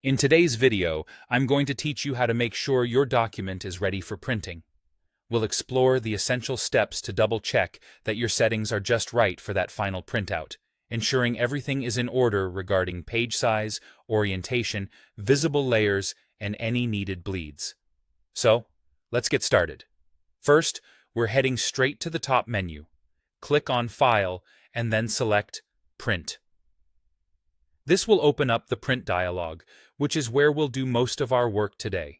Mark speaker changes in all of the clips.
Speaker 1: In today's video, I'm going to teach you how to make sure your document is ready for printing. We'll explore the essential steps to double-check that your settings are just right for that final printout, ensuring everything is in order regarding page size, orientation, visible layers, and any needed bleeds. So, let's get started. First, we're heading straight to the top menu. Click on File, and then select Print. This will open up the Print dialog, which is where we'll do most of our work today.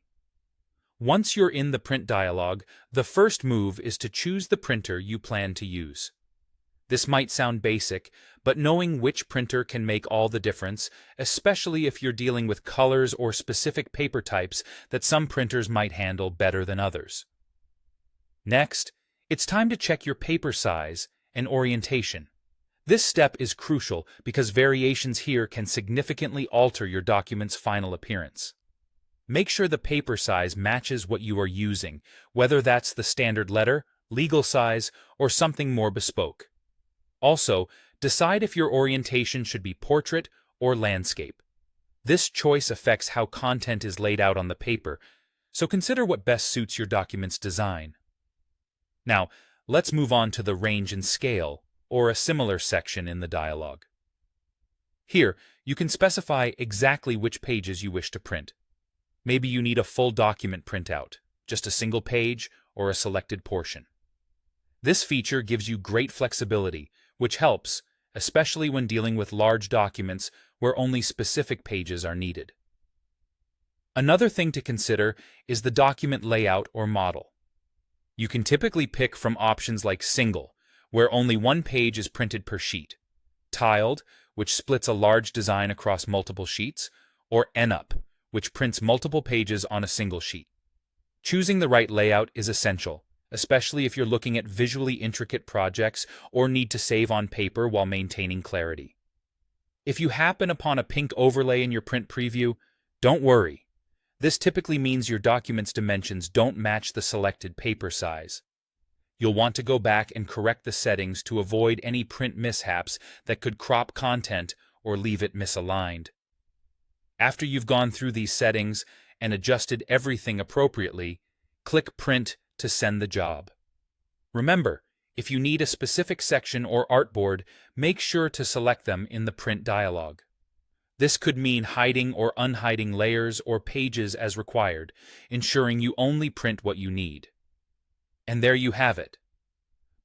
Speaker 1: Once you're in the Print dialog, the first move is to choose the printer you plan to use. This might sound basic, but knowing which printer can make all the difference, especially if you're dealing with colors or specific paper types that some printers might handle better than others. Next, it's time to check your paper size and orientation. This step is crucial because variations here can significantly alter your document's final appearance. Make sure the paper size matches what you are using, whether that's the standard letter, legal size, or something more bespoke. Also, decide if your orientation should be portrait or landscape. This choice affects how content is laid out on the paper, so consider what best suits your document's design. Now, let's move on to the range and scale, or a similar section in the dialog. Here, you can specify exactly which pages you wish to print. Maybe you need a full document printout, just a single page, or a selected portion. This feature gives you great flexibility, which helps, especially when dealing with large documents where only specific pages are needed. Another thing to consider is the document layout or model. You can typically pick from options like single, where only one page is printed per sheet, tiled, which splits a large design across multiple sheets, or N-up, which prints multiple pages on a single sheet. Choosing the right layout is essential, especially if you're looking at visually intricate projects or need to save on paper while maintaining clarity. If you happen upon a pink overlay in your print preview, don't worry. This typically means your document's dimensions don't match the selected paper size. You'll want to go back and correct the settings to avoid any print mishaps that could crop content or leave it misaligned. After you've gone through these settings and adjusted everything appropriately, click Print to send the job. Remember, if you need a specific section or artboard, make sure to select them in the Print dialog. This could mean hiding or unhiding layers or pages as required, ensuring you only print what you need. And there you have it.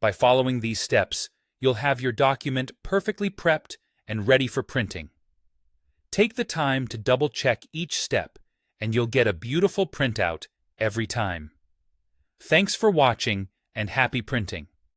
Speaker 1: By following these steps, you'll have your document perfectly prepped and ready for printing. Take the time to double-check each step, and you'll get a beautiful printout every time. Thanks for watching, and happy printing!